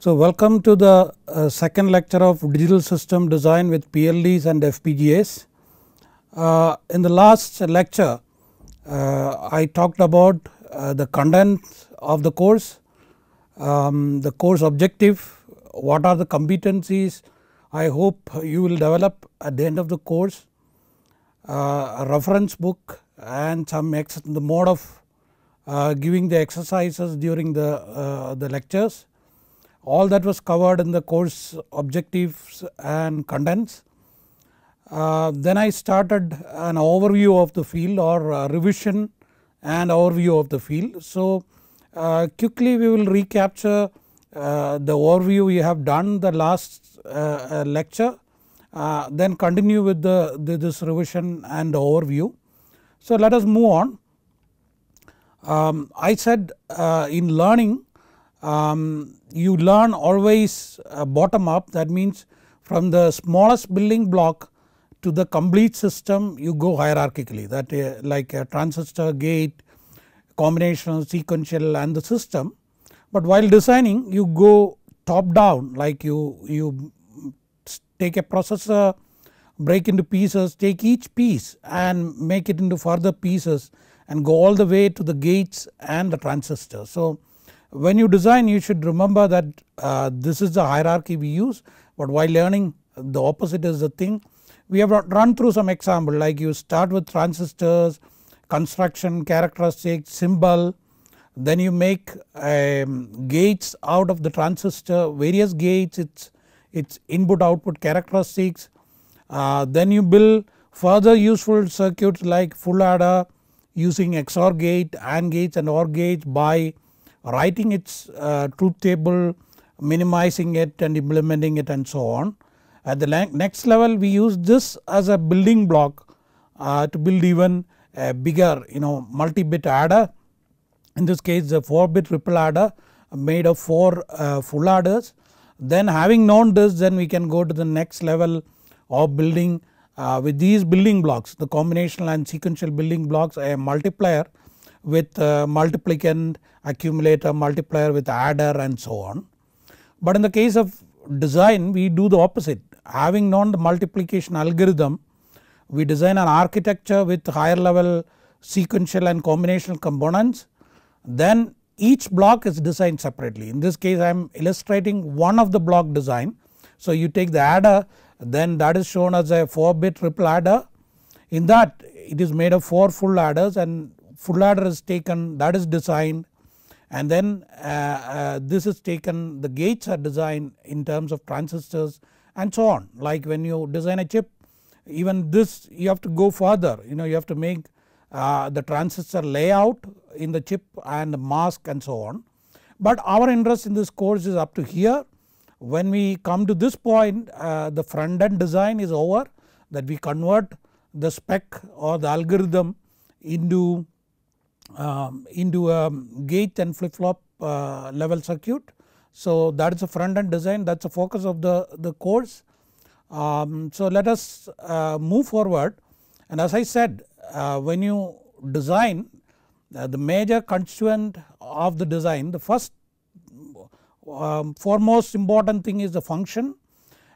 So, welcome to the second lecture of digital system design with PLDs and FPGAs. In the last lecture I talked about the content of the course objective, what are the competencies I hope you will develop at the end of the course, a reference book and the mode of giving the exercises during the lectures. All that was covered in the course objectives and contents. Then I started an overview of the field or revision and overview of the field. So, quickly we will recapture the overview we have done the last lecture, then continue with this revision and overview. So, let us move on. I said in learning you learn always bottom up, that means from the smallest building block to the complete system you go hierarchically, that like a transistor, gate, combinational, sequential and the system. But while designing you go top down, like you take a processor, break into pieces, take each piece and make it into further pieces and go all the way to the gates and the transistors. So, when you design you should remember that this is the hierarchy we use, but while learning the opposite is the thing. We have run through some example, like you start with transistors, construction, characteristics, symbol, then you make gates out of the transistor, various gates, its input output characteristics, then you build further useful circuits like full adder using XOR gate, AND gates and OR gates by writing its truth table, minimizing it and implementing it and so on. At the next level we use this as a building block to build even a bigger multi-bit adder, in this case the 4-bit ripple adder made of 4 full adders. Then having known this, then we can go to the next level of building with these building blocks, the combinational and sequential building blocks, a multiplier with multiplicand, accumulator, multiplier with adder and so on. But in the case of design we do the opposite. Having known the multiplication algorithm, we design an architecture with higher level sequential and combinational components, then each block is designed separately. In this case I am illustrating one of the block design. So, you take the adder, then that is shown as a 4-bit ripple adder. In that it is made of 4 full adders and full adder is taken, that is designed, and then this is taken, the gates are designed in terms of transistors and so on. Like when you design a chip, even this you have to go further, you have to make the transistor layout in the chip and the mask and so on. But our interest in this course is up to here. When we come to this point the front end design is over, that we convert the spec or the algorithm into a gate and flip flop level circuit. So, that is the front end design, that is the focus of the course. So, let us move forward, and as I said when you design the major constituent of the design, the first foremost important thing is the function,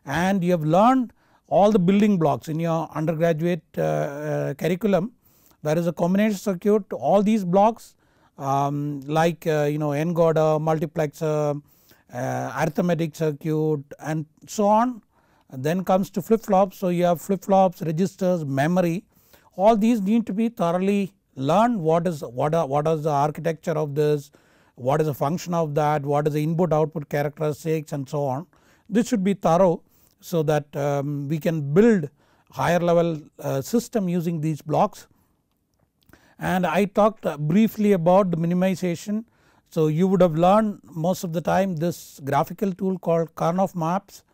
and you have learned all the building blocks in your undergraduate curriculum. There is a combination circuit, all these blocks like encoder, multiplexer, arithmetic circuit and so on. Then comes to flip flops. So, you have flip flops, registers, memory, all these need to be thoroughly learned. What is the architecture of this, what is the function of that, what is the input output characteristics and so on. This should be thorough so that we can build higher level system using these blocks. And I talked briefly about the minimization. So, you would have learned most of the time this graphical tool called Karnaugh maps.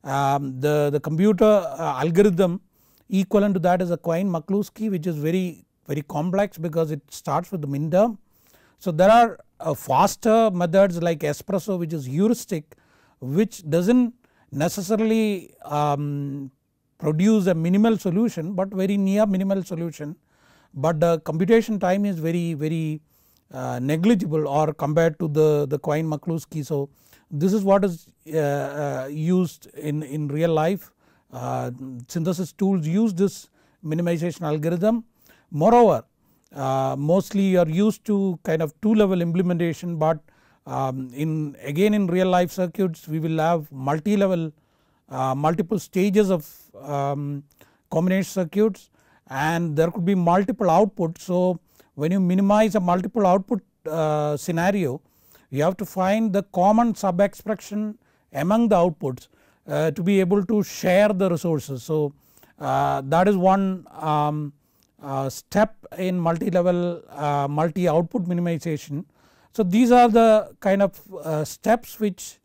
The computer algorithm equivalent to that is a Quine-McCluskey, which is very complex because it starts with the min term. So, there are faster methods like espresso, which is heuristic, which does not necessarily produce a minimal solution, but very near minimal solution, but the computation time is very negligible or compared to the Quine-McCluskey. So, This is what is used in real life. Synthesis tools use this minimization algorithm. Moreover, mostly you are used to kind of 2-level implementation, but again in real life circuits we will have multi-level multiple stages of combination circuits, and there could be multiple outputs. So when you minimize a multiple output scenario, you have to find the common sub expression among the outputs to be able to share the resources. So that is one step in multi-level multi output minimization. So these are the kind of steps which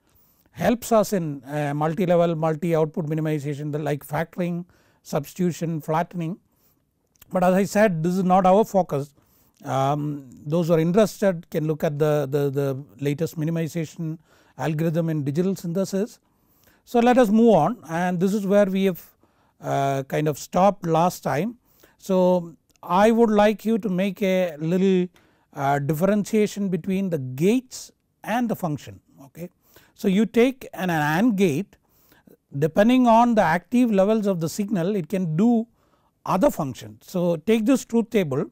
helps us in multi-level multi output minimization, like factoring, substitution, flattening. But as I said, this is not our focus. Those who are interested can look at the latest minimization algorithm in digital synthesis. So let us move on, and this is where we have kind of stopped last time. So I would like you to make a little differentiation between the gates and the function. Okay. So you take an AND gate, depending on the active levels of the signal it can do other functions. So take this truth table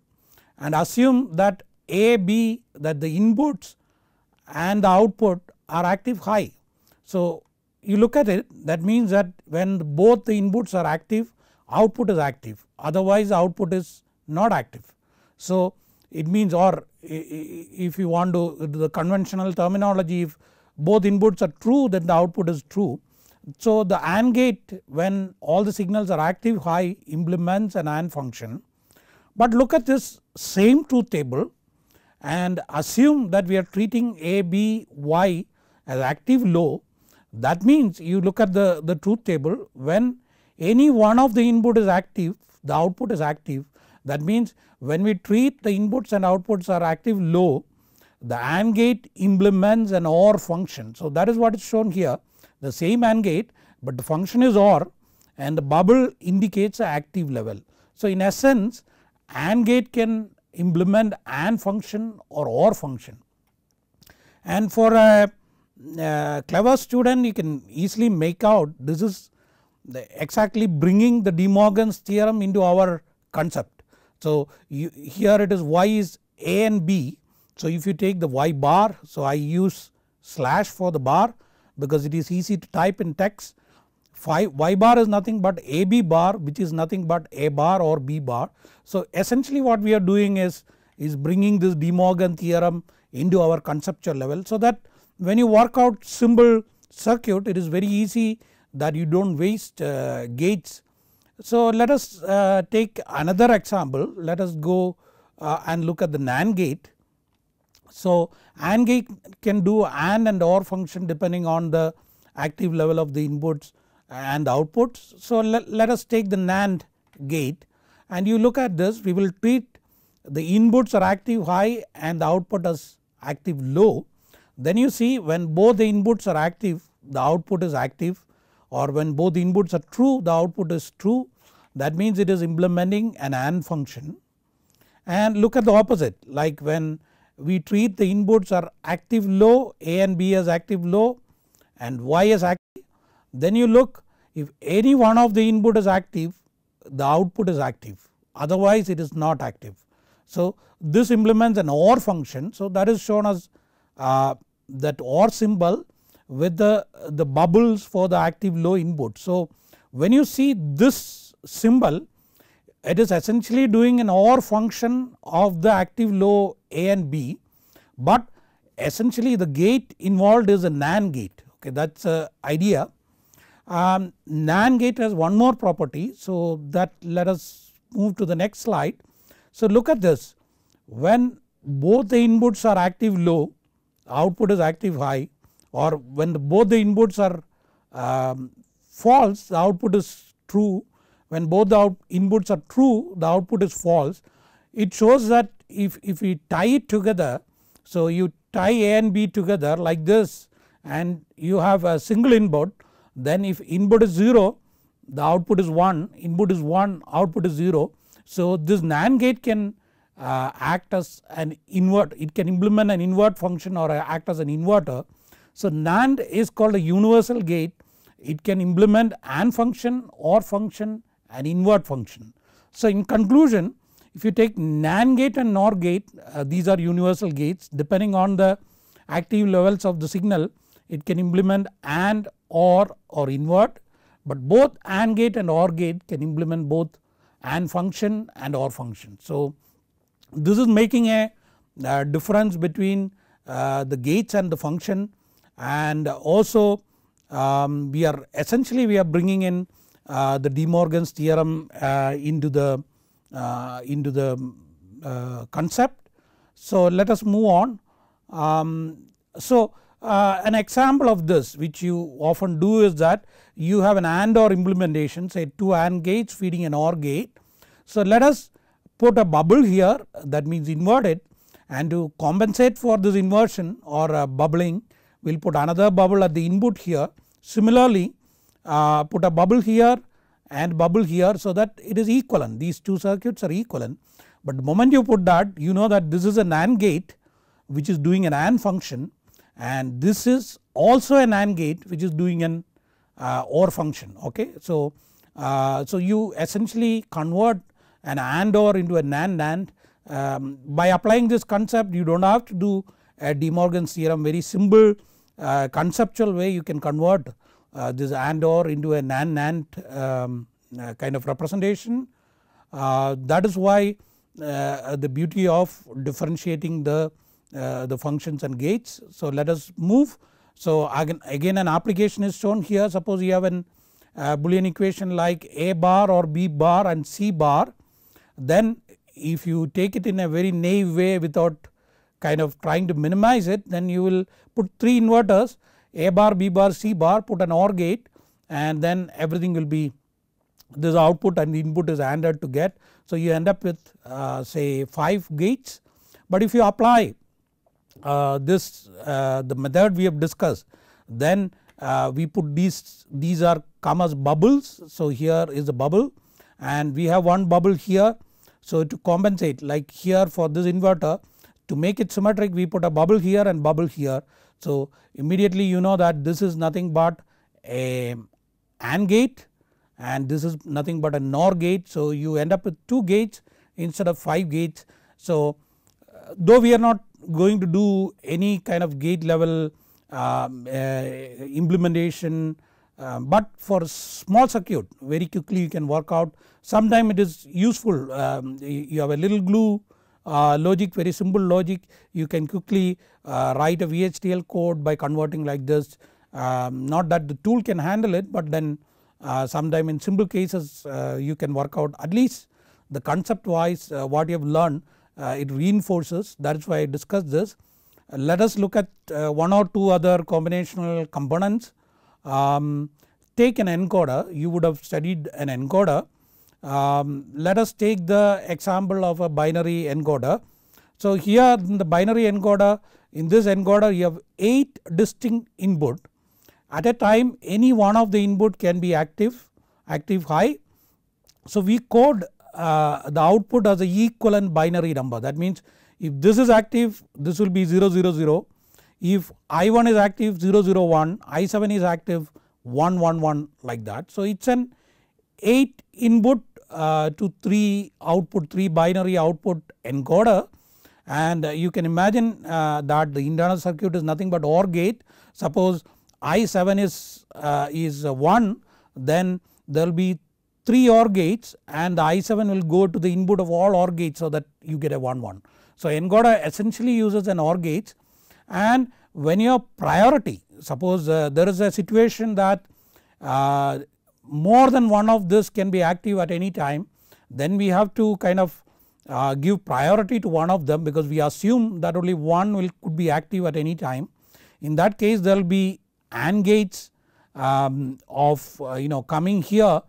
and assume that A, B, that the inputs and the output are active high. So you look at it, that means that when both the inputs are active, output is active, otherwise output is not active. So it means, or if you want to the conventional terminology, if both inputs are true, then the output is true. So the AND gate, when all the signals are active high, implements an AND function. But look at this same truth table and assume that we are treating A, B, Y as active low. That means you look at the truth table, when any one of the input is active, the output is active. That means when we treat the inputs and outputs are active low, the AND gate implements an OR function. So that is what is shown here, the same AND gate, but the function is OR and the bubble indicates an active level. So in essence, AND gate can implement AND function or OR function, and for a clever student you can easily make out this is exactly bringing the De Morgan's theorem into our concept. So here it is Y is A and B. So if you take the Y bar, so I use slash for the bar because it is easy to type in text. Y bar is nothing but AB bar, which is nothing but A bar or B bar. So essentially what we are doing is bringing this De Morgan theorem into our conceptual level, so that when you work out simple circuit it is very easy that you do not waste gates. So let us take another example. Let us go and look at the NAND gate. So AND gate can do AND and OR function depending on the active level of the inputs and the outputs. So let us take the NAND gate, and you look at this, we will treat the inputs are active high and the output as active low. Then you see when both the inputs are active, the output is active, or when both the inputs are true, the output is true. That means it is implementing an AND function. And look at the opposite, like when we treat the inputs are active low, A and B as active low and Y as active, then you look, if any one of the input is active, the output is active, otherwise it is not active. So this implements an OR function. So that is shown as that OR symbol with the bubbles for the active low input. So when you see this symbol, it is essentially doing an OR function of the active low A and B, but essentially the gate involved is a NAND gate. Okay, that is the idea. NAND gate has one more property, so that let us move to the next slide. So look at this, when both the inputs are active low, output is active high, or when both the inputs are false, the output is true. When both the inputs are true, the output is false. It shows that if we tie it together, so you tie A and B together like this and you have a single input, then if input is 0, the output is 1, input is 1, output is 0. So this NAND gate can act as an invert, it can implement an invert function or act as an inverter. So NAND is called a universal gate. It can implement AND function, OR function and invert function. So in conclusion, if you take NAND gate and NOR gate, these are universal gates. Depending on the active levels of the signal, it can implement AND, OR or invert, but both AND gate and OR gate can implement both AND function and OR function. So this is making a difference between the gates and the function, and also we are essentially bringing in the De Morgan's theorem into the concept. So let us move on. An example of this which you often do is that you have an AND OR implementation, say 2 AND gates feeding an OR gate. So let us put a bubble here, that means invert it, and to compensate for this inversion or bubbling we will put another bubble at the input here. Similarly put a bubble here and bubble here, so that it is equivalent, these two circuits are equivalent. But the moment you put that, you know that this is an AND gate which is doing an AND function, and this is also an AND gate which is doing an OR function. Okay. So you essentially convert an AND OR into a NAND. By applying this concept, you do not have to do a De Morgan's theorem. Very simple conceptual way you can convert this AND OR into a NAND kind of representation. That is why the beauty of differentiating the functions and gates. So let us move. So again an application is shown here. Suppose you have an Boolean equation like A bar or B bar and C bar, then if you take it in a very naive way without kind of trying to minimize it, then you will put 3 inverters A bar, B bar, C bar, put an OR gate, and then everything will be this output and the input is ANDed to get. So you end up with say 5 gates. But if you apply the method we have discussed, then we put these are come as bubbles. So here is a bubble and we have one bubble here. So to compensate, like here for this inverter, to make it symmetric we put a bubble here and bubble here. So immediately you know that this is nothing but a AND gate and this is nothing but a NOR gate. So you end up with 2 gates instead of 5 gates. So though we are not going to do any kind of gate level implementation, but for small circuit very quickly you can work out. Sometime it is useful, you have a little glue logic, very simple logic, you can quickly write a VHDL code by converting like this. Not that the tool can handle it, but then sometime in simple cases you can work out at least the concept wise what you have learned. It reinforces, that is why I discussed this. Let us look at 1 or 2 other combinational components. Take an encoder, you would have studied an encoder. Let us take the example of a binary encoder. So here in the binary encoder, in this encoder you have 8 distinct input. At a time any one of the input can be active high. So we code the output as a equivalent binary number. That means if this is active, this will be 0 0 0. If I1 is active, 0 0 1, I7 is active, 1 1 1, like that. So it is an 8 input to 3 output, 3 binary output encoder, and you can imagine that the internal circuit is nothing but OR gate. Suppose I7 is 1, then there will be 3 OR gates and the I7 will go to the input of all OR gates, so that you get a 1 1. So encoder essentially uses an OR gate, and when your priority, suppose there is a situation that more than one of this can be active at any time, then we have to kind of give priority to one of them, because we assume that only one could be active at any time. In that case there will be AND gates of coming here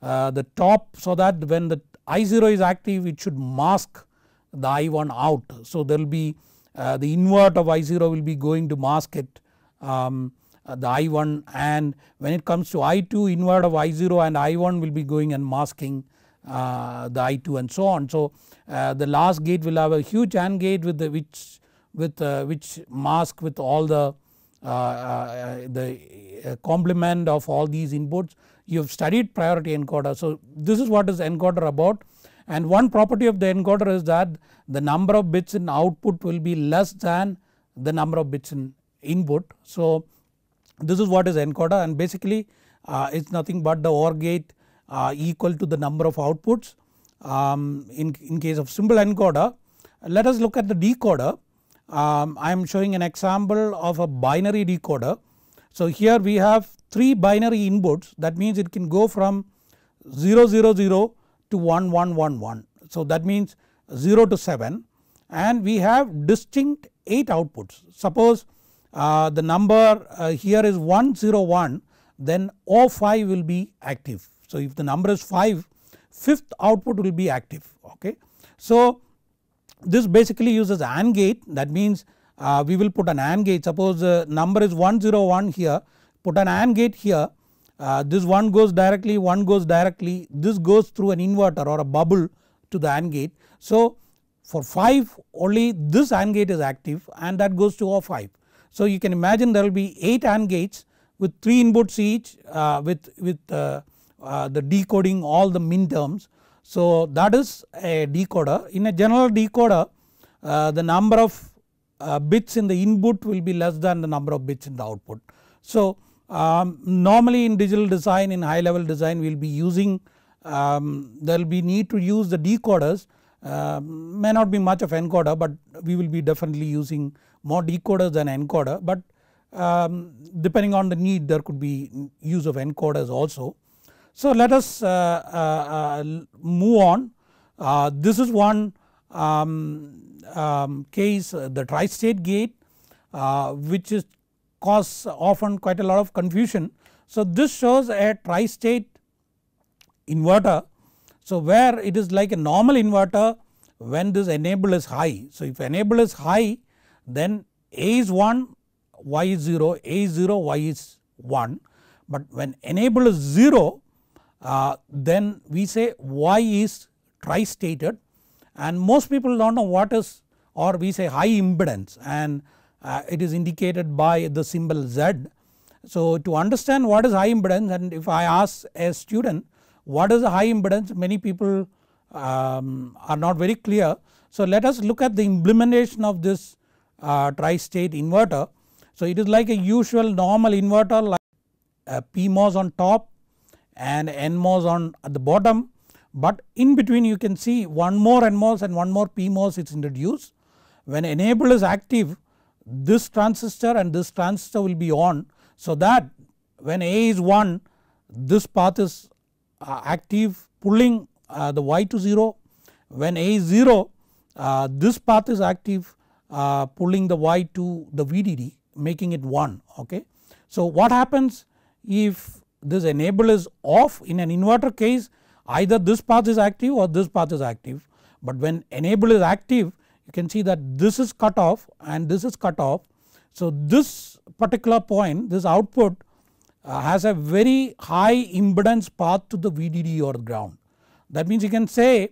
the top, so that when the I0 is active it should mask the I1 out. So there will be the invert of I0 will be going to mask it, the I1, and when it comes to I2, invert of I0 and I1 will be going and masking the I2 and so on. So the last gate will have a huge AND gate with which mask with all the the complement of all these inputs. You have studied priority encoder. So this is what is encoder about, and one property of the encoder is that the number of bits in output will be less than the number of bits in input. So this is what is encoder, and basically it is nothing but the OR gate equal to the number of outputs. In case of simple encoder, let us look at the decoder. I am showing an example of a binary decoder. So here we have 3 binary inputs, that means it can go from 0 0 0 to 1 1 1 1. So that means 0 to 7, and we have distinct 8 outputs. Suppose the number here is 101, then O5 will be active. So if the number is 5, 5th output will be active. Okay. So this basically uses AND gate, that means we will put an AND gate. Suppose the number is 101 here, put an AND gate here, this one goes directly, one goes directly, this goes through an inverter or a bubble to the AND gate. So for 5 only this AND gate is active, and that goes to O5. So you can imagine there will be 8 AND gates with 3 inputs each with the decoding all the min terms. So that is a decoder. In a general decoder, the number of bits in the input will be less than the number of bits in the output. So normally in digital design, in high level design, we will be using, there will be need to use the decoders, may not be much of encoder, but we will be definitely using more decoders than encoder, but depending on the need there could be use of encoders also. So let us move on. This is one case, the tri-state gate, which is cause often quite a lot of confusion. So this shows a tri-state inverter. So where it is like a normal inverter when this enable is high. So if enable is high, then A is 1, Y is 0, A is 0, Y is 1, but when enable is 0, then we say Y is tri-stated, and most people do not know what is, or we say high impedance, and it is indicated by the symbol Z. So to understand what is high impedance, and if I ask a student what is a high impedance, many people are not very clear. So let us look at the implementation of this tri-state inverter. So it is like a usual normal inverter, like PMOS on top and NMOS on at the bottom, but in between you can see one more NMOS and one more PMOS is introduced. When enable is active, this transistor and this transistor will be on, so that when A is 1, this path is active pulling the Y to 0. When A is 0, this path is active pulling the Y to the VDD, making it 1. Okay. So what happens if this enable is off? In an inverter case, either this path is active or this path is active, but when enable is active, you can see that this is cut off and this is cut off. So this particular point, this output has a very high impedance path to the VDD or ground. That means you can say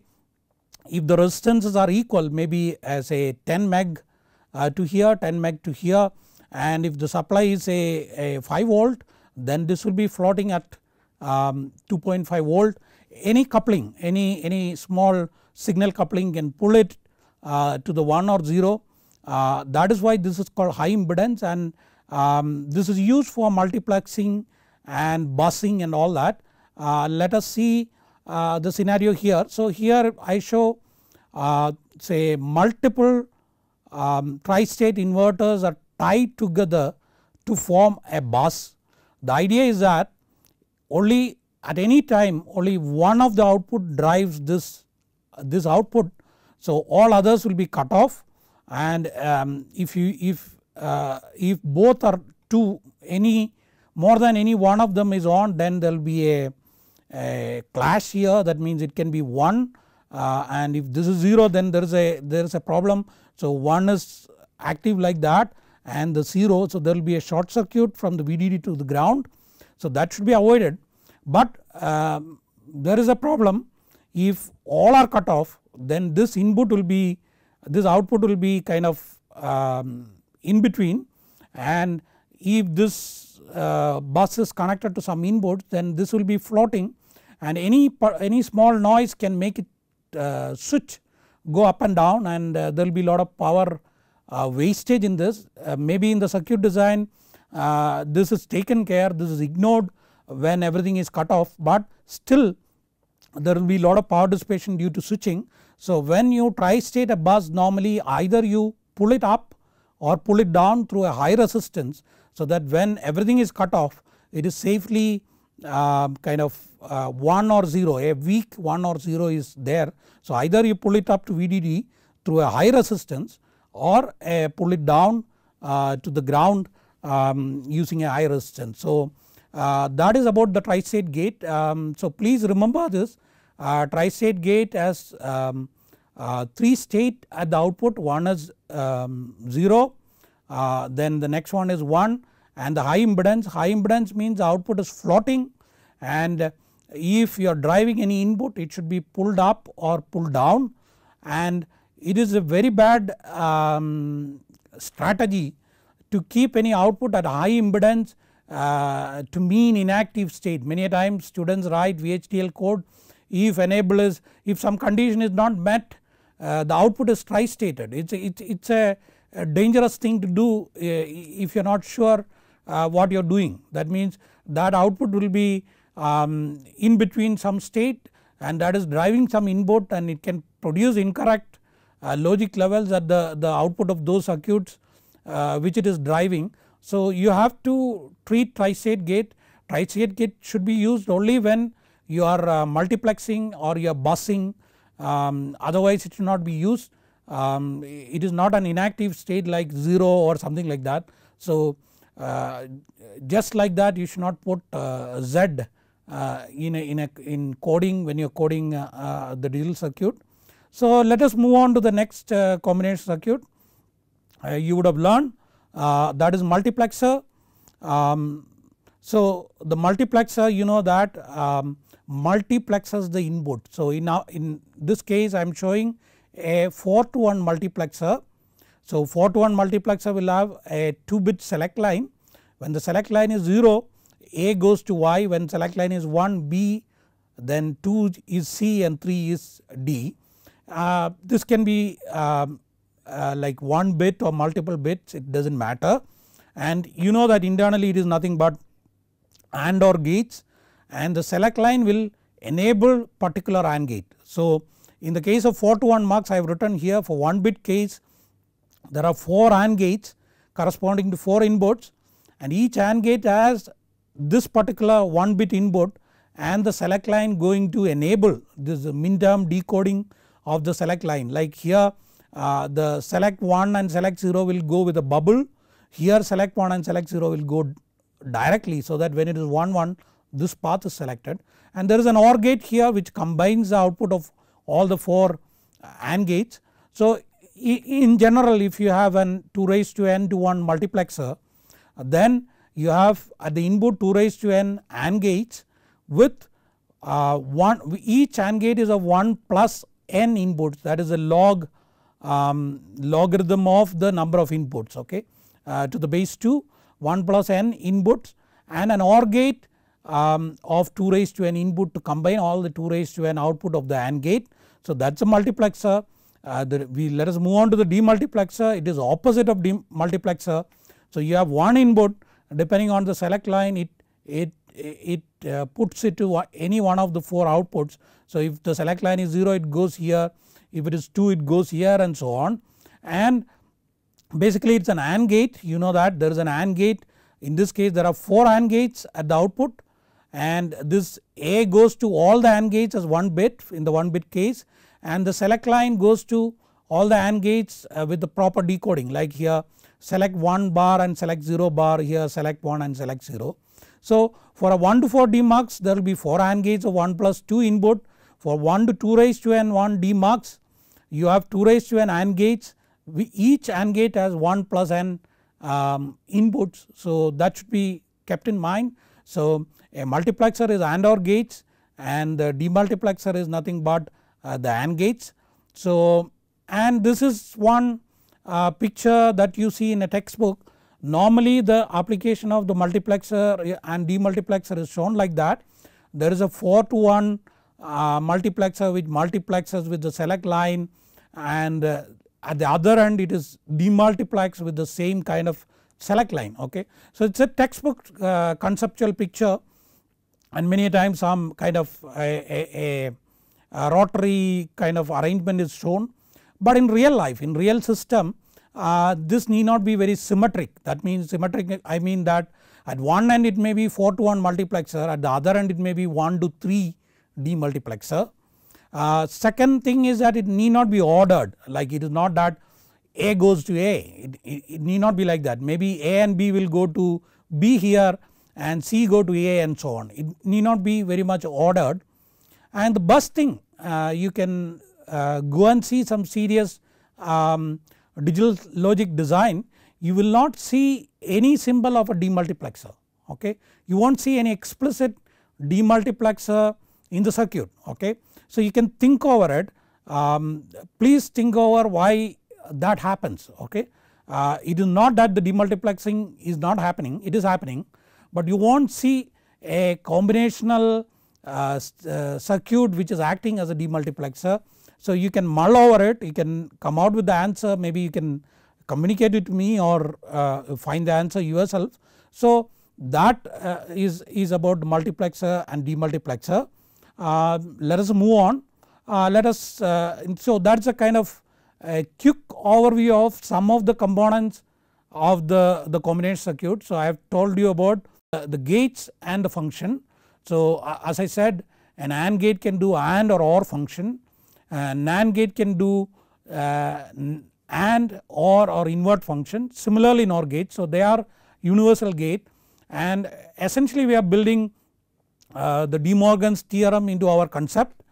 if the resistances are equal, maybe as a 10 meg to here, 10 meg to here, and if the supply is a 5 volt, then this will be floating at 2.5 volt. Any coupling, any small signal coupling can pull it to the 1 or 0. That is why this is called high impedance, and this is used for multiplexing and busing and all that. Let us see the scenario here. So here I show say multiple tri-state inverters are tied together to form a bus. The idea is that only at any time only one of the output drives this output, so all others will be cut off, and if both are two, any more than any one of them is on, then there will be a clash here. That means it can be 1, and if this is 0, then there is a problem. So 1 is active like that and the 0, so there will be a short circuit from the VDD to the ground. So that should be avoided, but there is a problem. If all are cut off, then this input will be, this output will be kind of in between, and if this bus is connected to some inputs, then this will be floating, and any small noise can make it switch go up and down, and there will be lot of power wastage in this. Maybe in the circuit design this is taken care, this is ignored when everything is cut off, but still there will be lot of power dissipation due to switching. So when you tri-state a bus, normally either you pull it up or pull it down through a high resistance, so that when everything is cut off it is safely kind of 1 or 0, a weak 1 or 0 is there. So either you pull it up to VDD through a high resistance, or pull it down to the ground using a high resistance. So that is about the tri-state gate. So please remember this, tri-state gate has 3 state at the output, one is 0, then the next one is 1, and the high impedance means the output is floating, and if you are driving any input it should be pulled up or pulled down, and it is a very bad strategy to keep any output at high impedance to mean inactive state. Many a times students write VHDL code, if enable is, if some condition is not met the output is tri-stated. It's a dangerous thing to do if you are not sure what you are doing. That means that output will be in between some state, and that is driving some input, and it can produce incorrect logic levels at the output of those circuits which it is driving. So you have to treat tri-state gate. Tri-state gate should be used only when you are multiplexing or you are busing, otherwise it should not be used. It is not an inactive state like 0 or something like that. So just like that you should not put Z in coding when you are coding the digital circuit. So let us move on to the next combination circuit. You would have learned that is multiplexer. So the multiplexer, you know that multiplexes the input. So in this case I am showing a 4 to 1 multiplexer. So 4 to 1 multiplexer will have a 2-bit select line. When the select line is 0, A goes to Y, when select line is 1 B, then 2 is C and 3 is D. This can be like 1 bit or multiple bits, it does not matter, and you know that internally it is nothing but AND OR gates, and the select line will enable particular AND gate. So in the case of 4 to 1 mux I have written here, for 1 bit case there are 4 AND gates corresponding to 4 inputs, and each AND gate has this particular 1 bit input, and the select line going to enable this min-term decoding of the select line. Like here the select 1 and select 0 will go with a bubble, here select 1 and select 0 will go directly, so that when it is 1 1 this path is selected, and there is an OR gate here which combines the output of all the 4 AND gates. So in general if you have an 2 raised to n to 1 multiplexer, then you have at the input 2 raised to n AND gates with each AND gate is of 1 plus n inputs, that is a logarithm of the number of inputs, okay, to the base 2, 1 plus n inputs, and an OR gate of 2 raised to n input to combine all the 2 raised to n output of the AND gate. So that is a multiplexer. Let us move on to the demultiplexer. It is opposite of demultiplexer. So you have one input, depending on the select line it puts it to any one of the 4 outputs. So if the select line is 0 it goes here, if it is 2 it goes here, and so on. And basically it is an AND gate, you know that there is an AND gate. In this case there are 4 AND gates at the output, and this A goes to all the AND gates as 1 bit in the 1 bit case, and the select line goes to all the AND gates with the proper decoding, like here select 1 bar and select 0 bar, here select 1 and select 0. So for a 1 to 4 demux there will be 4 AND gates of 1 plus 2 input. For 1 to 2 raised to n 1 demux you have 2 raised to n AND gates, each AND gate has 1 plus n inputs, so that should be kept in mind. So a multiplexer is AND OR gates, and the demultiplexer is nothing but the AND gates. So and this is one picture that you see in a textbook Normally the application of the multiplexer and demultiplexer is shown like that. There is a 4:1 multiplexer which multiplexes with the select line, and at the other end it is demultiplexed with the same kind of select line. Okay. So it is a textbook conceptual picture, and many times some kind of a rotary kind of arrangement is shown, but in real life, in real system, this need not be very symmetric. That means symmetric, I mean that at one end it may be 4:1 multiplexer, at the other end it may be 1:3 demultiplexer. Second thing is that it need not be ordered, like it is not that A goes to A, it need not be like that. Maybe A and B will go to B here and C go to A and so on. It need not be very much ordered. And the bus thing, you can go and see some serious digital logic design, you will not see any symbol of a demultiplexer. Okay. You will not see any explicit demultiplexer in the circuit. Okay. So you can think over it, please think over why that happens. Okay. It is not that the demultiplexing is not happening, it is happening, but you will not see a combinational circuit which is acting as a demultiplexer. So you can mull over it, you can come out with the answer, maybe you can communicate it to me or find the answer yourself. So that is about multiplexer and demultiplexer. Let us move on. Let us so that is a kind of a quick overview of some of the components of the combination circuit. So I have told you about the gates and the function. So as I said, an AND gate can do AND or function, NAND gate can do AND or invert function, similarly NOR gate. So they are universal gate, and essentially we are building the De Morgan's theorem into our concept.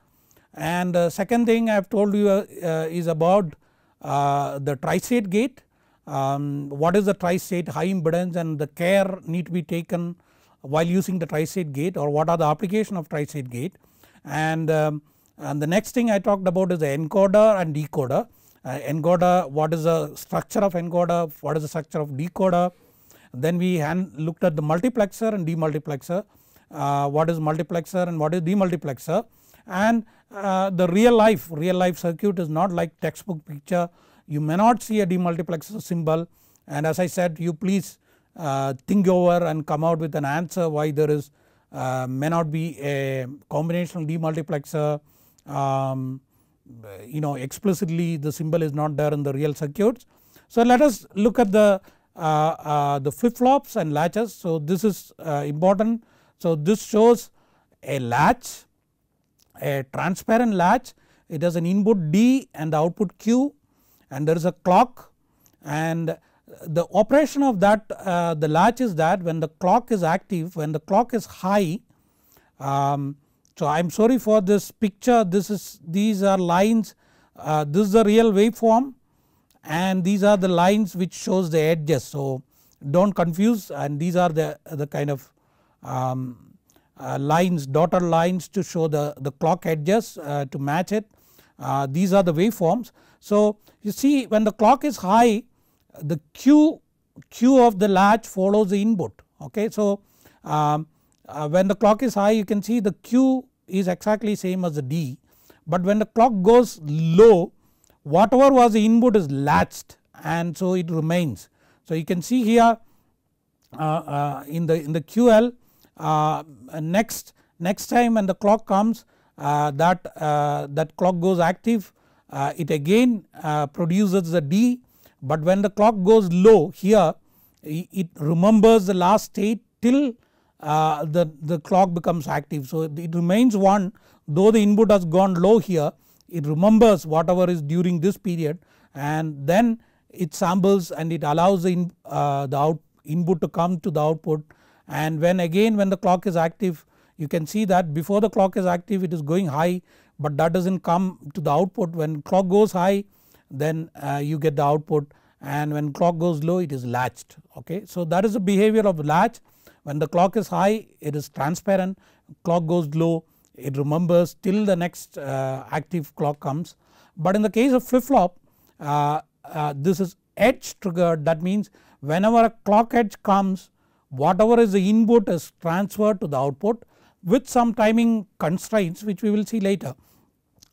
And second thing I have told you is about the tri-state gate. What is the tri-state high impedance and the care need to be taken while using the tri-state gate, or what are the application of tri-state gate. And the next thing I talked about is the encoder and decoder. Encoder, what is the structure of encoder, what is the structure of decoder. Then we looked at the multiplexer and demultiplexer, what is multiplexer and what is demultiplexer. And the real life circuit is not like textbook picture, you may not see a demultiplexer symbol, and as I said, you please think over and come out with an answer why there is may not be a combinational demultiplexer. You know, explicitly the symbol is not there in the real circuits. So let us look at the flip-flops and latches. So this is important. So this shows a latch, a transparent latch, it has an input D and the output Q, and there is a clock, and the operation of that the latch is that when the clock is active, when the clock is high, so I am sorry for this picture, these are lines, this is the real waveform and these are the lines which shows the edges. So do not confuse, and these are the kind of lines, dotted lines to show the clock edges to match it. These are the waveforms. So you see when the clock is high, the Q of the latch follows the input. Okay. So when the clock is high, you can see the Q is exactly same as the D, but when the clock goes low, whatever was the input is latched, and so it remains. So you can see here in the QL, next time when the clock comes, that clock goes active, it again produces the D, but when the clock goes low here, it remembers the last state till the clock becomes active. So it remains 1, though the input has gone low here, it remembers whatever is during this period, and then it samples and it allows the input to come to the output. And when the clock is active, you can see that before the clock is active it is going high, but that does not come to the output. When clock goes high, then you get the output, and when clock goes low it is latched. Okay. So that is the behavior of latch. When the clock is high it is transparent, clock goes low it remembers till the next active clock comes. But in the case of flip flop, this is edge triggered, that means whenever a clock edge comes, whatever is the input is transferred to the output with some timing constraints which we will see later.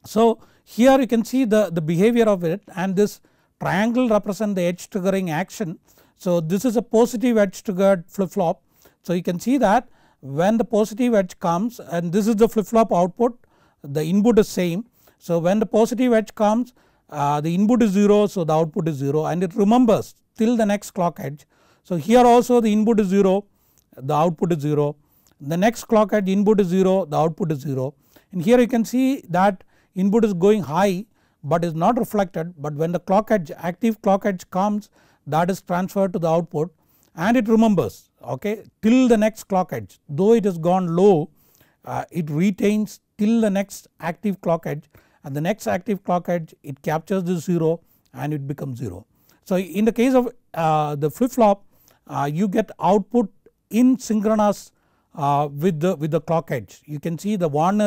So here you can see the behavior of it, and this triangle represents the edge triggering action. So this is a positive edge triggered flip flop. So you can see that when the positive edge comes, and this is the flip flop output, the input is same. So when the positive edge comes, the input is 0, so the output is 0, and it remembers till the next clock edge. So here also the input is 0, the output is 0, the next clock edge input is 0, the output is 0, and here you can see that input is going high but is not reflected, but when the clock edge, active clock edge comes, that is transferred to the output and it remembers, okay, till the next clock edge. Though it has gone low, it retains till the next active clock edge, and the next active clock edge it captures the 0 and it becomes 0. So in the case of the flip flop, you get output in synchronous with the clock edge. You can see the 1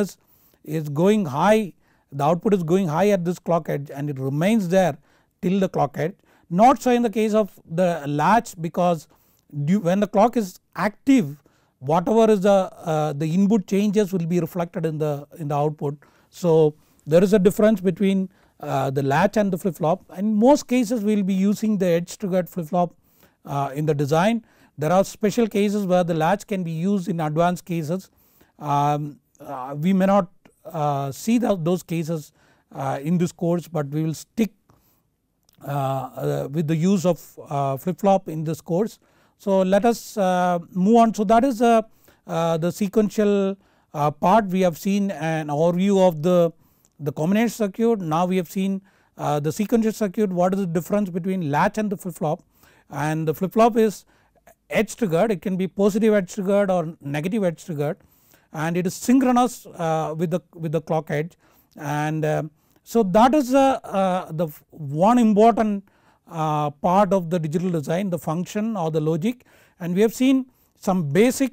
is going high, the output is going high at this clock edge and it remains there till the clock edge. Not so in the case of the latch, because when the clock is active, whatever is the input changes will be reflected in the output. So there is a difference between the latch and the flip flop. In most cases we will be using the edge triggered flip flop in the design. There are special cases where the latch can be used in advanced cases. We may not see those cases in this course, but we will stick with the use of flip flop in this course. So let us move on. So that is the sequential part. We have seen an overview of the combination circuit. Now we have seen the sequential circuit, what is the difference between latch and the flip flop, and the flip flop is edge triggered. It can be positive edge triggered or negative edge triggered, and it is synchronous with the clock edge, and so that is the one important part of the digital design, the function or the logic. And we have seen some basic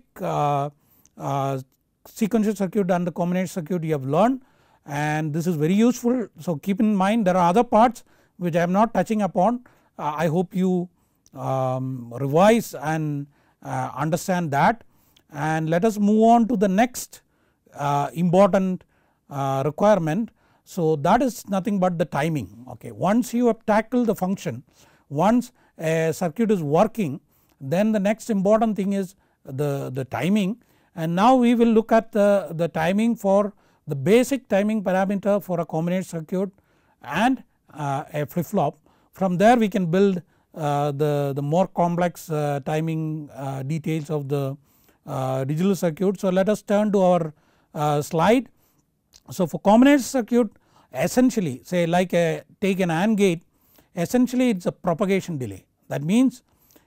sequential circuit and the combination circuit you have learned, and this is very useful. So keep in mind there are other parts which I am not touching upon. I hope you revise and understand that, and let us move on to the next important requirement. So that is nothing but the timing. Okay, once you have tackled the function, once a circuit is working, then the next important thing is the timing, and now we will look at the timing for the basic timing parameter for a combination circuit and a flip flop. From there we can build the more complex timing details of the digital circuit. So let us turn to our slide. So for combination circuit, essentially say like take an AND gate, essentially it is a propagation delay. That means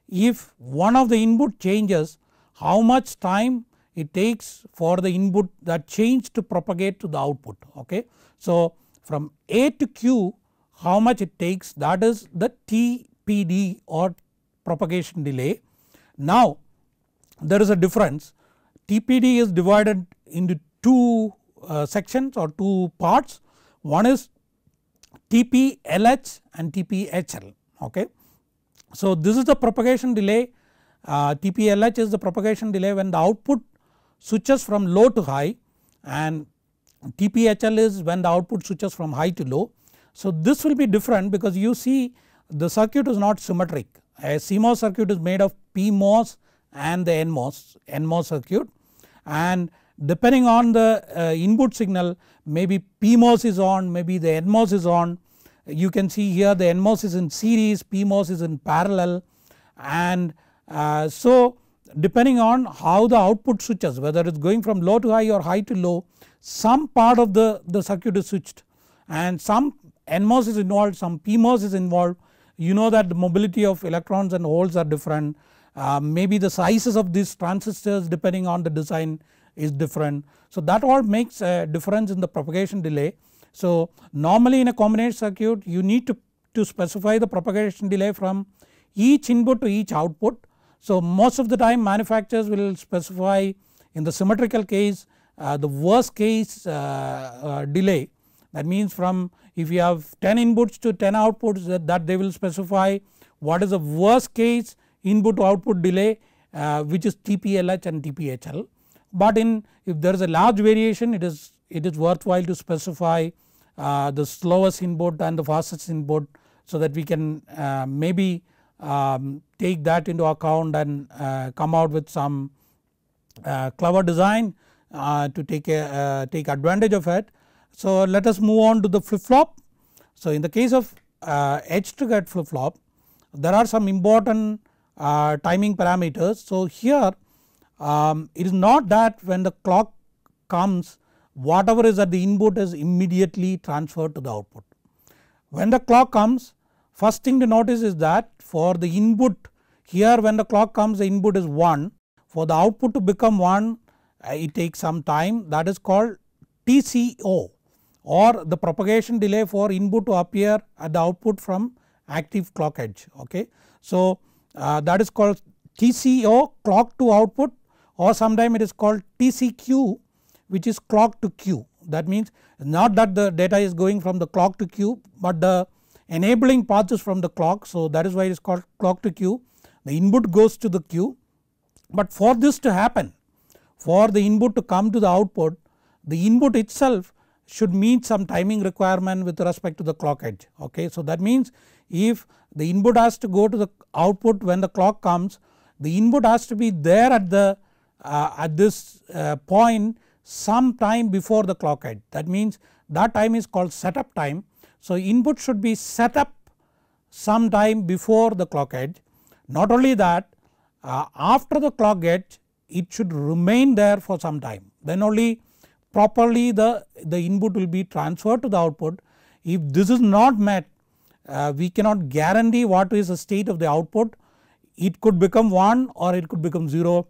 if one of the input changes, how much time it takes for the input that change to propagate to the output. Okay. So from A to Q, how much it takes, that is the TPD or propagation delay. Now there is a difference. TPD is divided into two sections or two parts. One is TPLH and TPHL. Okay. So this is the propagation delay. TPLH is the propagation delay when the output switches from low to high, and TPHL is when the output switches from high to low. So this will be different because you see the circuit is not symmetric. A CMOS circuit is made of PMOS and the NMOS circuit, and depending on the input signal, maybe PMOS is on, maybe the NMOS is on. You can see here the NMOS is in series, PMOS is in parallel, and so depending on how the output switches, whether it is going from low to high or high to low, some part of the circuit is switched and some NMOS is involved, some PMOS is involved. You know that the mobility of electrons and holes are different, maybe the sizes of these transistors depending on the design is different. So that all makes a difference in the propagation delay. So normally in a combination circuit you need to specify the propagation delay from each input to each output. So most of the time manufacturers will specify in the symmetrical case the worst case delay. That means from if you have 10 inputs to 10 outputs, that they will specify what is the worst case input to output delay which is TPLH and TPHL, but if there is a large variation it is worthwhile to specify the slowest input and the fastest input, so that we can maybe take that into account and come out with some clever design to take advantage of it. So let us move on to the flip flop. So in the case of edge triggered flip flop, there are some important timing parameters. So here it is not that when the clock comes whatever is at the input is immediately transferred to the output. When the clock comes, first thing to notice is that for the input here, when the clock comes the input is 1, for the output to become 1 it takes some time, that is called TCO, or the propagation delay for input to appear at the output from active clock edge. Okay. So that is called TCO, clock to output, or sometime it is called TCQ, which is clock to Q. That means not that the data is going from the clock to Q, but the enabling path is from the clock. So that is why it is called clock to Q. The input goes to the Q, but for this to happen, for the input to come to the output, the input itself should meet some timing requirement with respect to the clock edge. Okay. So that means if the input has to go to the output when the clock comes, the input has to be there at this point some time before the clock edge. That means that time is called setup time. So input should be set up some time before the clock edge. Not only that, after the clock edge it should remain there for some time, then only properly the input will be transferred to the output. If this is not met, we cannot guarantee what is the state of the output. It could become 1 or it could become 0.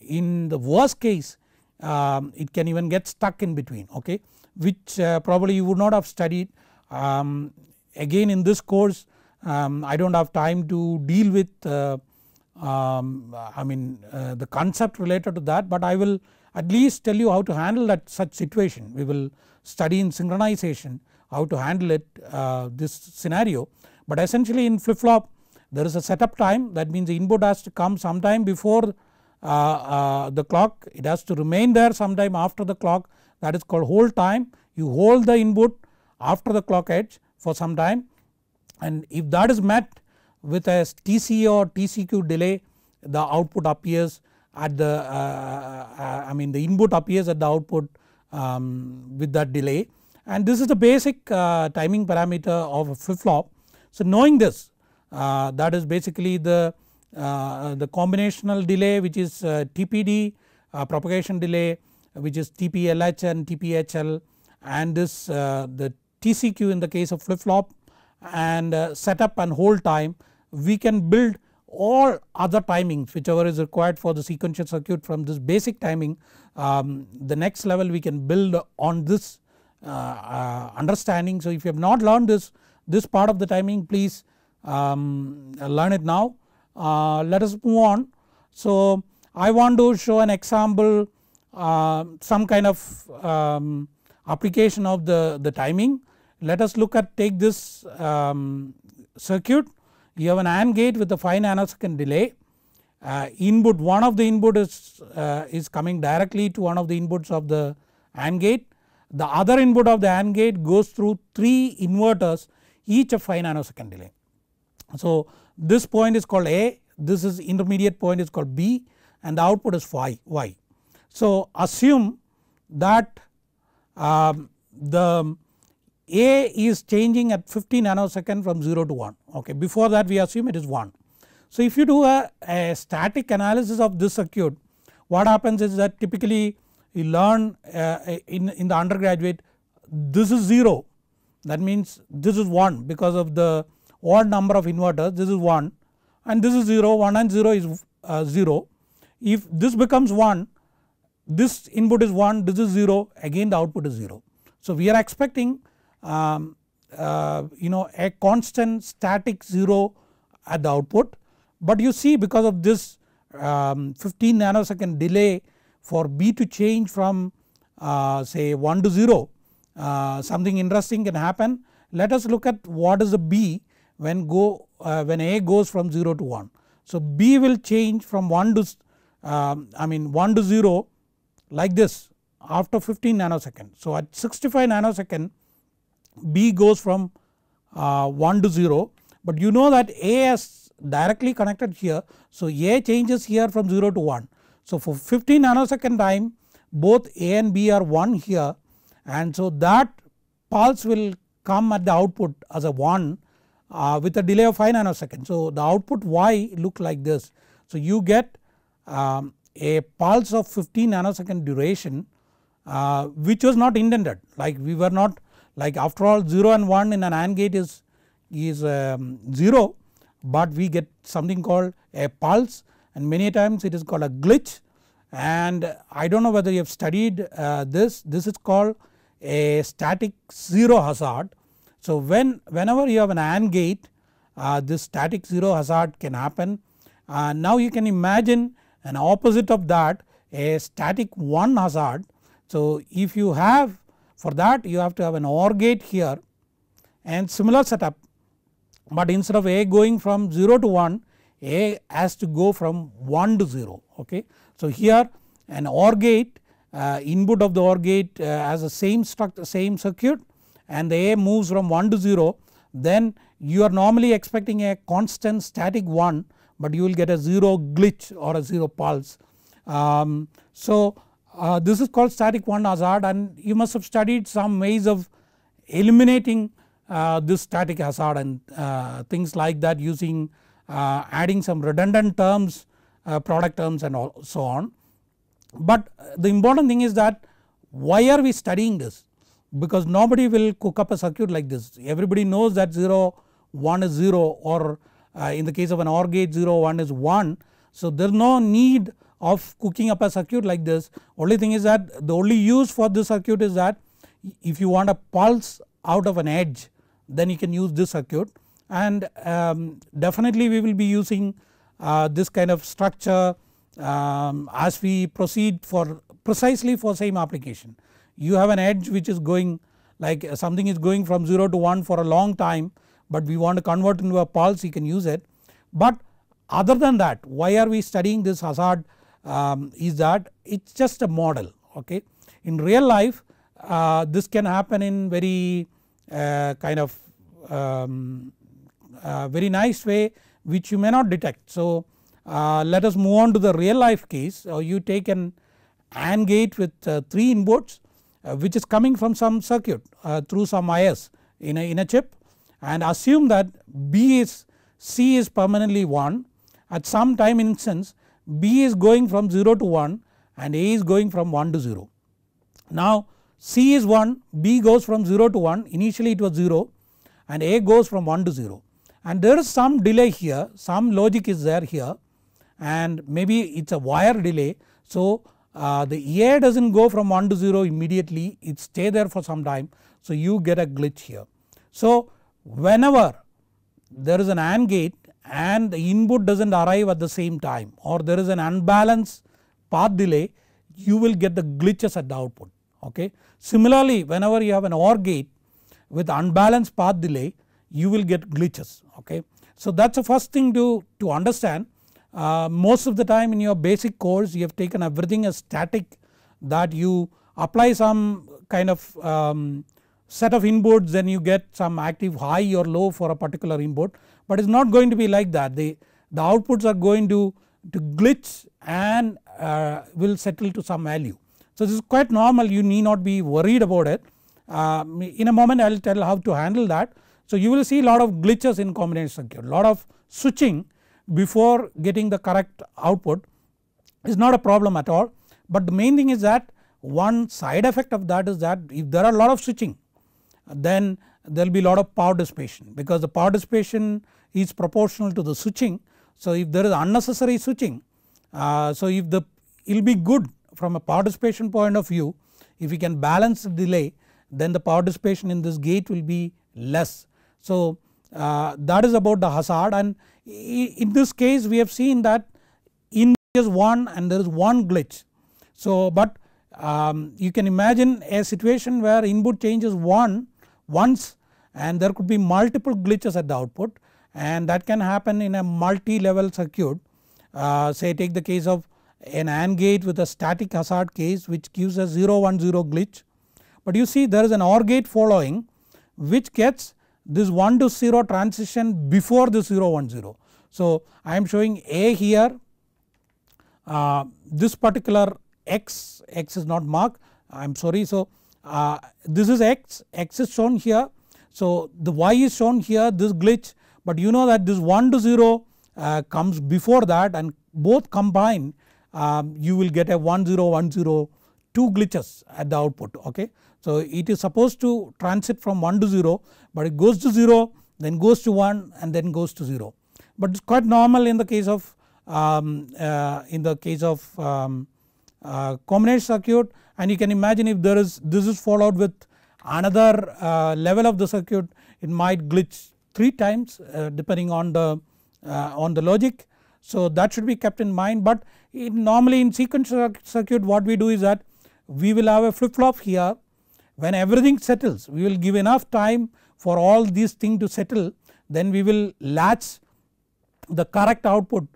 In the worst case it can even get stuck in between, okay, which probably you would not have studied. Again in this course I do not have time to deal with the concept related to that, but I will at least tell you how to handle that such situation. We will study in synchronization how to handle it this scenario, but essentially in flip flop there is a setup time. That means the input has to come sometime before the clock, it has to remain there sometime after the clock, that is called hold time. You hold the input after the clock edge for some time, and if that is met with a TC or TCQ delay, the output appears at the the input appears at the output with that delay, and this is the basic timing parameter of a flip flop. So knowing this, that is basically the combinational delay which is TPD, propagation delay which is TPLH and TPHL, and this the TCQ in the case of flip flop, and setup and hold time. We can build all other timings whichever is required for the sequential circuit from this basic timing. The next level we can build on this understanding. So if you have not learned this part of the timing, please learn it now. Let us move on. So I want to show an example, some kind of application of the timing. Let us take this circuit. You have an AND gate with a 5 nanosecond delay. Input, one of the input is coming directly to one of the inputs of the AND gate. The other input of the AND gate goes through 3 inverters, each of 5 nanosecond delay. So this point is called A, this is intermediate point is called B, and the output is Y. So assume that the A is changing at 50 nanosecond from 0 to 1, okay. Before that we assume it is 1. So if you do a static analysis of this circuit, what happens is that typically you learn in the undergraduate, this is 0, that means this is 1 because of the odd number of inverters, this is 1 and this is 0, 1 and 0 is 0. If this becomes 1, this input is 1, this is 0, again the output is 0. So we are expecting a constant static 0 at the output, but you see because of this 15 nanosecond delay for B to change from say 1 to 0, something interesting can happen. Let us look at what is the B when A goes from 0 to 1. So B will change from 1 to 0 like this after 15 nanoseconds. So at 65 nanosecond B goes from 1 to 0, but you know that A is directly connected here. So A changes here from 0 to 1. So for 15 nanosecond time both A and B are 1 here, and so that pulse will come at the output as a 1 with a delay of 5 nanoseconds. So the output Y look like this. So you get a pulse of 15 nanosecond duration which was not intended, like we were not, like after all 0 and 1 in an AND gate is 0, but we get something called a pulse, and many times it is called a glitch. And I do not know whether you have studied this is called a static 0 hazard. So whenever you have an AND gate this static 0 hazard can happen. Now you can imagine an opposite of that, a static 1 hazard. So if you have, for that you have to have an OR gate here and similar setup, but instead of A going from 0 to 1, A has to go from 1 to 0. Okay. So here an OR gate, input of the OR gate has the same structure, same circuit, and the A moves from 1 to 0, then you are normally expecting a constant static 1, but you will get a 0 glitch or a 0 pulse. This is called static 1 hazard, and you must have studied some ways of eliminating this static hazard and things like that using adding some redundant terms, product terms and so on. But the important thing is that why are we studying this? Because nobody will cook up a circuit like this. Everybody knows that 0 1 is 0, or in the case of an OR gate 0 1 is 1. So there is no need of cooking up a circuit like this. Only thing is that the only use for this circuit is that if you want a pulse out of an edge, then you can use this circuit, and definitely we will be using this kind of structure as we proceed for precisely for same application. You have an edge which is going, like something is going from 0 to 1 for a long time, but we want to convert into a pulse, you can use it. But other than that, why are we studying this hazard is that it is just a model. Okay. In real life this can happen in very kind of very nice way which you may not detect. So let us move on to the real life case. You take an AND gate with 3 inputs which is coming from some circuit through some IS in a chip, and assume that C is permanently 1. At some time instance B is going from 0 to 1 and A is going from 1 to 0. Now C is 1, B goes from 0 to 1, initially it was 0, and A goes from 1 to 0, and there is some delay here, some logic is there here, and maybe it is a wire delay. So the A does not go from 1 to 0 immediately, it stay there for some time, so you get a glitch here. So whenever there is an AND gate and the input does not arrive at the same time, or there is an unbalanced path delay, you will get the glitches at the output. Okay. Similarly whenever you have an OR gate with unbalanced path delay, you will get glitches. Okay. So that is the first thing to understand. Most of the time in your basic course you have taken everything as static, that you apply some kind of set of inputs, then you get some active high or low for a particular input, but it is not going to be like that. The outputs are going to glitch and will settle to some value. So this is quite normal, you need not be worried about it. In a moment I will tell how to handle that. So you will see a lot of glitches in combination circuit, lot of switching before getting the correct output is not a problem at all. But the main thing is that one side effect of that is that if there are a lot of switching, then there will be a lot of power dissipation, because the power dissipation is proportional to the switching. So if there is unnecessary switching, so if it will be good from a power dissipation point of view, if we can balance the delay, then the power dissipation in this gate will be less. So that is about the hazard, and in this case we have seen that in is 1 and there is one glitch. So but you can imagine a situation where input changes once and there could be multiple glitches at the output, and that can happen in a multi-level circuit. Say take the case of an AND gate with a static hazard case which gives a 0 1 0 glitch, but you see there is an OR gate following which gets this 1 to 0 transition before the 0 1 0. So I am showing A here, this particular X is not marked, I am sorry. So this is X is shown here, so the Y is shown here, this glitch, but you know that this 1 to 0 comes before that, and both combined you will get a 1 0 1 0 2 glitches at the output. Okay. So it is supposed to transit from 1 to 0, but it goes to 0, then goes to 1, and then goes to 0. But it is quite normal in the case of combination circuit, and you can imagine if there is this is followed with another level of the circuit, it might glitch 3 times depending on the logic. So that should be kept in mind, but normally in sequential circuit what we do is that we will have a flip flop here. When everything settles, we will give enough time for all these things to settle, then we will latch the correct output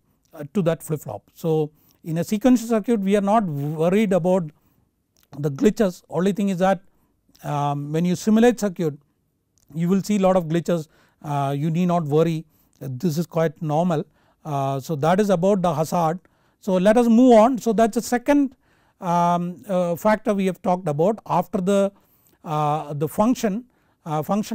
to that flip flop. So in a sequential circuit we are not worried about the glitches, only thing is that when you simulate circuit you will see lot of glitches, you need not worry, this is quite normal. So that is about the hazard. So let us move on. So that is the second factor we have talked about. After the functional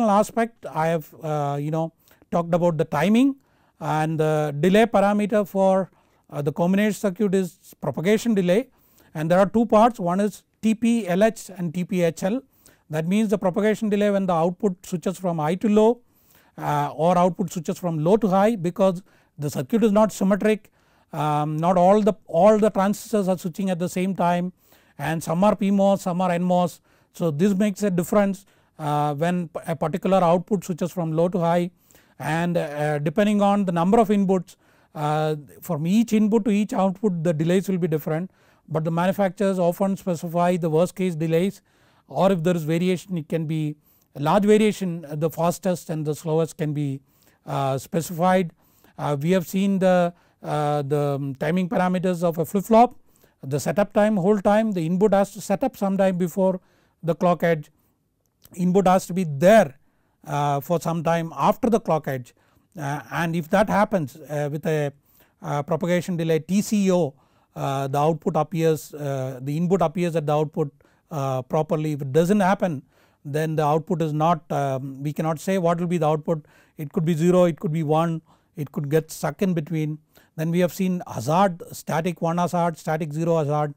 aspect, I have talked about the timing, and the delay parameter for the combination circuit is propagation delay, and there are 2 parts, one is TP-LH and TP-HL. That means the propagation delay when the output switches from high to low or output switches from low to high, because the circuit is not symmetric, not all the transistors are switching at the same time, and some are PMOS, some are NMOS. So this makes a difference when a particular output switches from low to high, and depending on the number of inputs, from each input to each output the delays will be different, but the manufacturers often specify the worst case delays, or if there is variation it can be a large variation, the fastest and the slowest can be specified. We have seen the timing parameters of a flip flop, the setup time, hold time, the input has to set up sometime before the clock edge, input has to be there for some time after the clock edge, and if that happens with a propagation delay TCO, the output appears, the input appears at the output properly. If it does not happen, then the output is not, we cannot say what will be the output, it could be 0, it could be 1, it could get stuck in between. Then we have seen hazard, static 1 hazard, static 0 hazard.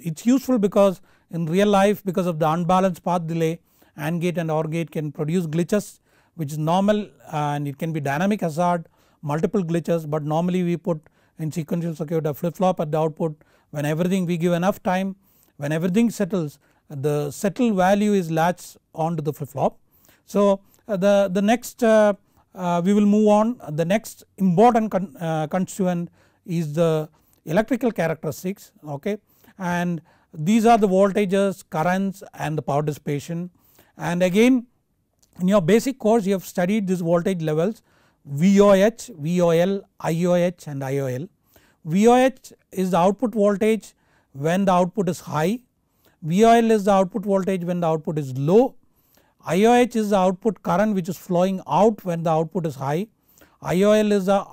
It is useful because in real life, because of the unbalanced path delay, AND gate and OR gate can produce glitches which is normal, and it can be dynamic hazard, multiple glitches, but normally we put in sequential circuit a flip flop at the output. When everything, we give enough time, when everything settles, the settle value is latched onto the flip flop. So the next we will move on, the next important constituent is the electrical characteristics, okay, and these are the voltages, currents and the power dissipation. And again in your basic course you have studied these voltage levels VOH, VOL, IOH and IOL. VOH is the output voltage when the output is high, VOL is the output voltage when the output is low, IOH is the output current which is flowing out when the output is high, IOL is the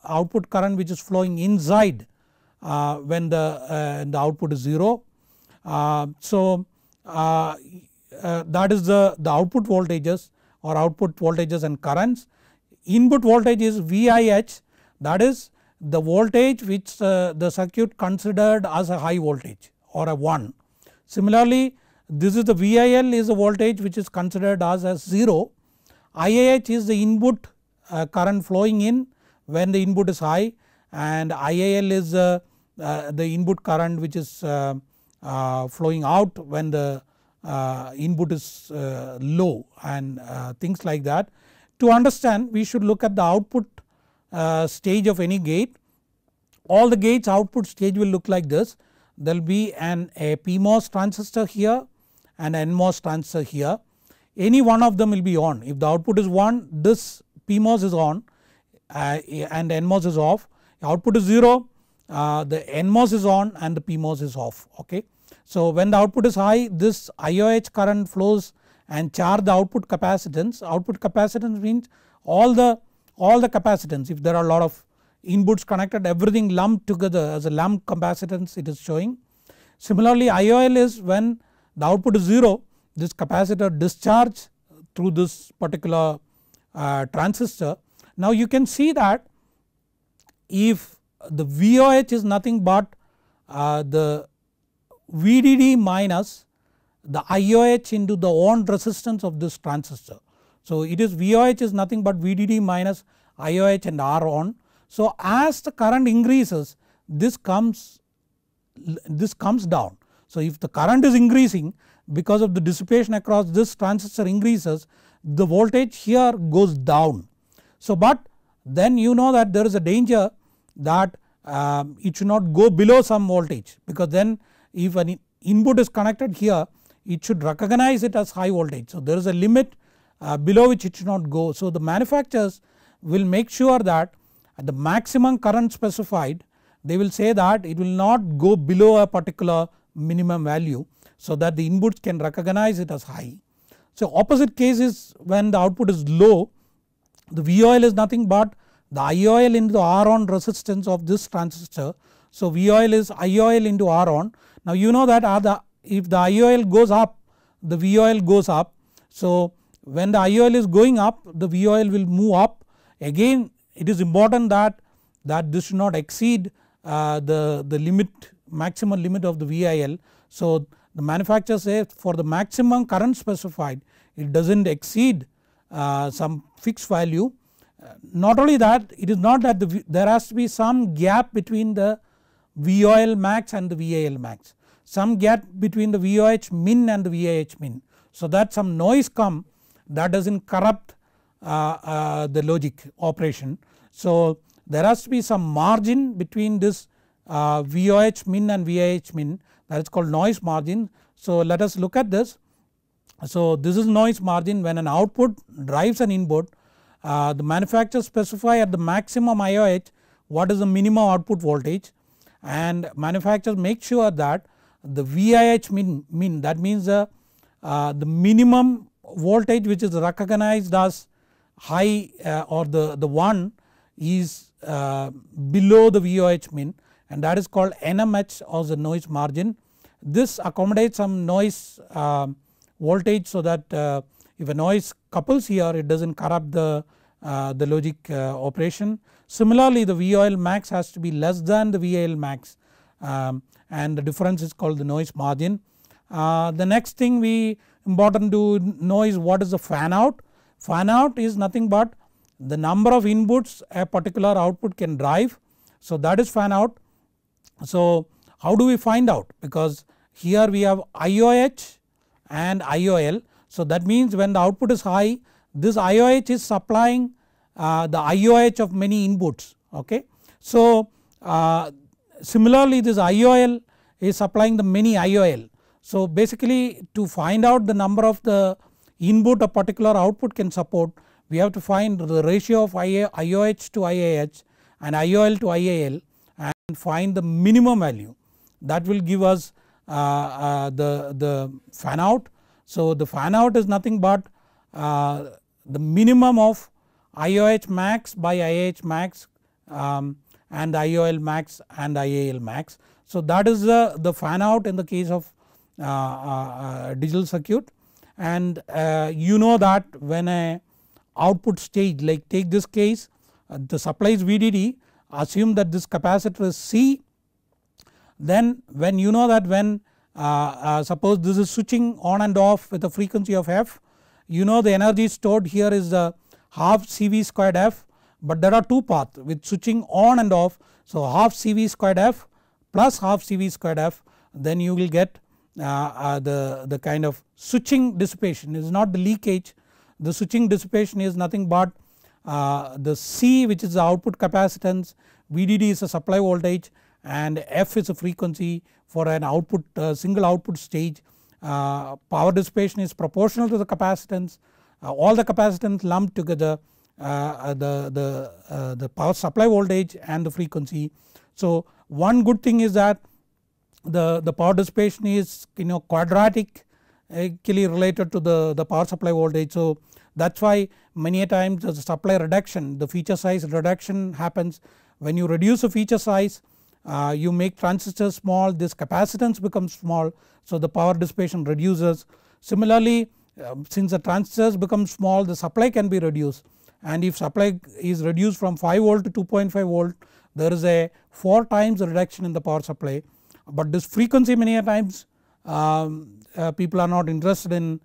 output current which is flowing inside when the output is 0. So that is the output voltages or output voltages and currents. Input voltage is VIH, that is the voltage which the circuit considered as a high voltage or a 1. Similarly this is the VIL is the voltage which is considered as a 0. IIH is the input current flowing in when the input is high, and IIL is the input current which is flowing out when the input is low, and things like that. To understand, we should look at the output stage of any gate. All the gates output stage will look like this. There will be a PMOS transistor here and an NMOS transistor here. Any one of them will be on. If the output is 1, this PMOS is on. and NMOS is off, output is 0, the NMOS is on and the PMOS is off. Okay. So when the output is high, this IOH current flows and charge the output capacitance. Output capacitance means all the capacitance. If there are a lot of inputs connected, everything lumped together as a lump capacitance it is showing. Similarly IOL is when the output is 0, this capacitor discharge through this particular transistor. Now you can see that if the VOH is nothing but the VDD minus the IOH into the on resistance of this transistor. So it is VOH is nothing but VDD minus IOH and R on. So as the current increases, this comes down. So if the current is increasing because of the dissipation across this transistor increases, the voltage here goes down. So but then you know that there is a danger that it should not go below some voltage, because then if an input is connected here, it should recognize it as high voltage. So there is a limit below which it should not go. So the manufacturers will make sure that at the maximum current specified, they will say that it will not go below a particular minimum value, so that the inputs can recognize it as high. So opposite case is when the output is low, the VOL is nothing but the IOL into the R on resistance of this transistor. So VOL is IOL into R on. Now you know that if the IOL goes up, the VOL goes up. So when the IOL is going up, the VOL will move up. Again it is important that this should not exceed the limit, maximum limit of the VIL. So the manufacturer says for the maximum current specified, it does not exceed some fixed value. Not only that, it is not that there has to be some gap between the VOL max and the VIL max, some gap between the VOH min and the VIH min, so that some noise come that does not corrupt the logic operation. So there has to be some margin between this VOH min and VIH min, that is called noise margin. So let us look at this. So this is noise margin. When an output drives an input, the manufacturer specify at the maximum IOH what is the minimum output voltage, and manufacturers make sure that the VIH min, that means the minimum voltage which is recognized as high or the one is below the VOH min, and that is called NMH or the noise margin. This accommodates some noise voltage, so that if a noise couples here, it does not corrupt the logic operation. Similarly the VOL max has to be less than the VIL max, and the difference is called the noise margin. The next thing important to know is what is the fan out. Fan out is nothing but the number of inputs a particular output can drive, so that is fan out. So how do we find out, because here we have IOH and IOL. So that means when the output is high, this IOH is supplying the IOH of many inputs. Okay. So similarly this IOL is supplying the many IOL. So basically to find out the number of the input a particular output can support, we have to find the ratio of IOH to IIH and IOL to IAL and find the minimum value that will give us the fan out. So the fan out is nothing but the minimum of IOH max by IH max and IOL max and IAL max. So that is the fan out in the case of digital circuit. And you know that when a output stage, like take this case, the supply is VDD, assume that this capacitor is C, then when you know that when suppose this is switching on and off with a frequency of f, you know the energy stored here is half CV squared f, but there are two paths with switching on and off. So half CV squared f plus half CV squared f, then you will get the kind of switching dissipation. It is not the leakage, the switching dissipation is nothing but the C, which is the output capacitance, VDD is a supply voltage, and F is a frequency for an output single output stage. Power dissipation is proportional to the capacitance, all the capacitance lumped together, the power supply voltage and the frequency. So one good thing is that the power dissipation is quadratically related to the power supply voltage. So that is why many a times the supply reduction, the feature size reduction happens when you reduce the feature size. You make transistors small, this capacitance becomes small, so the power dissipation reduces. Similarly, since the transistors become small, the supply can be reduced, and if supply is reduced from 5 volt to 2.5 volt, there is a 4 times reduction in the power supply. But this frequency many a times people are not interested in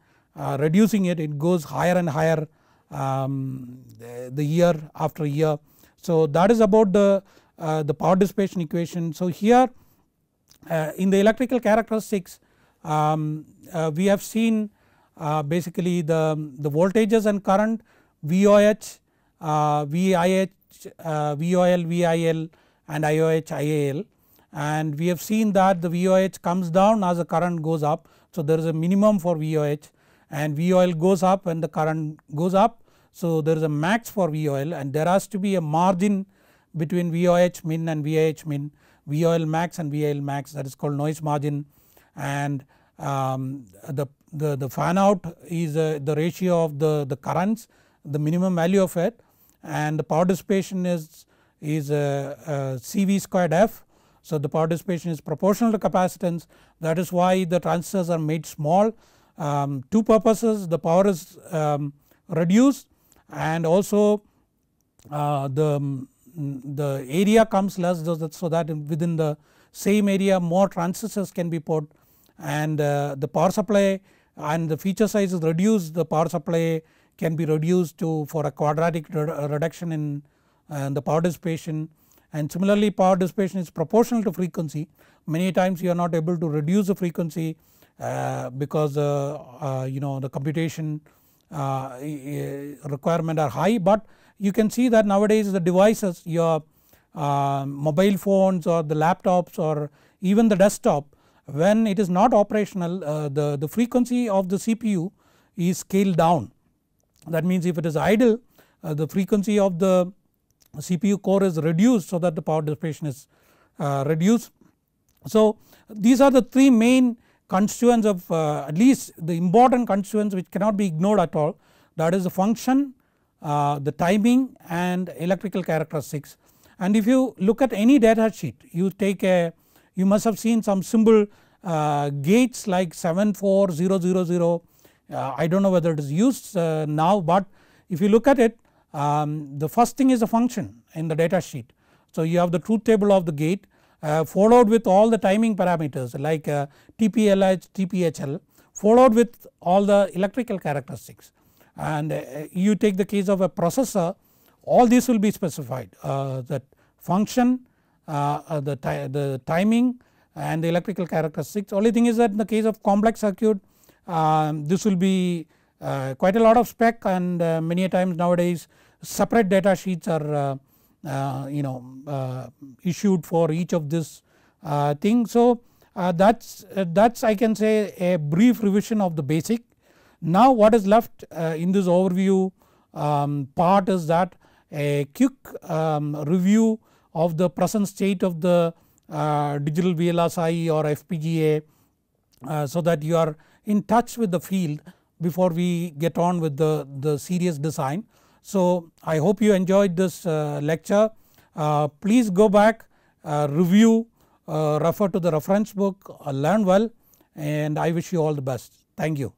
reducing it, it goes higher and higher the year after year. So that is about the power dissipation equation. So here in the electrical characteristics we have seen basically the voltages and current, VOH, VIH, VOL, VIL and IOH, IAL, and we have seen that the VOH comes down as the current goes up. So there is a minimum for VOH, and VOL goes up when the current goes up. So there is a max for VOL, and there has to be a margin between VOH min and VIH min, VOL max and VIL max, that is called noise margin. And the fan out is the ratio of the currents, the minimum value of it, and the power dissipation is CV squared F. So the power dissipation is proportional to capacitance. That is why the transistors are made small. Two purposes: the power is reduced, and also the area comes less, so that within the same area more transistors can be put, and the power supply and the feature size is reduced. The power supply can be reduced for a quadratic reduction in the power dissipation, and similarly power dissipation is proportional to frequency. Many times you are not able to reduce the frequency because the computation requirement are high, but you can see that nowadays the devices, your mobile phones or the laptops or even the desktop, when it is not operational, the frequency of the CPU is scaled down. That means if it is idle, the frequency of the CPU core is reduced, so that the power dissipation is reduced. So these are the three main constituents of at least the important constituents which cannot be ignored at all, that is the function, the timing and electrical characteristics. And if you look at any data sheet, you must have seen some symbol gates like 74000. I do not know whether it is used now, but if you look at it, the first thing is a function in the data sheet. So you have the truth table of the gate followed with all the timing parameters like TPLH, TPHL, followed with all the electrical characteristics. And you take the case of a processor, all this will be specified, that function, the timing and the electrical characteristics. Only thing is that in the case of complex circuit this will be quite a lot of spec, and many a times nowadays separate data sheets are issued for each of this thing. So that's I can say a brief revision of the basic. Now what is left in this overview part is that a quick review of the present state of the digital VLSI or FPGA so that you are in touch with the field before we get on with the serious design. So I hope you enjoyed this lecture. Please go back, review, refer to the reference book, learn well, and I wish you all the best. Thank you.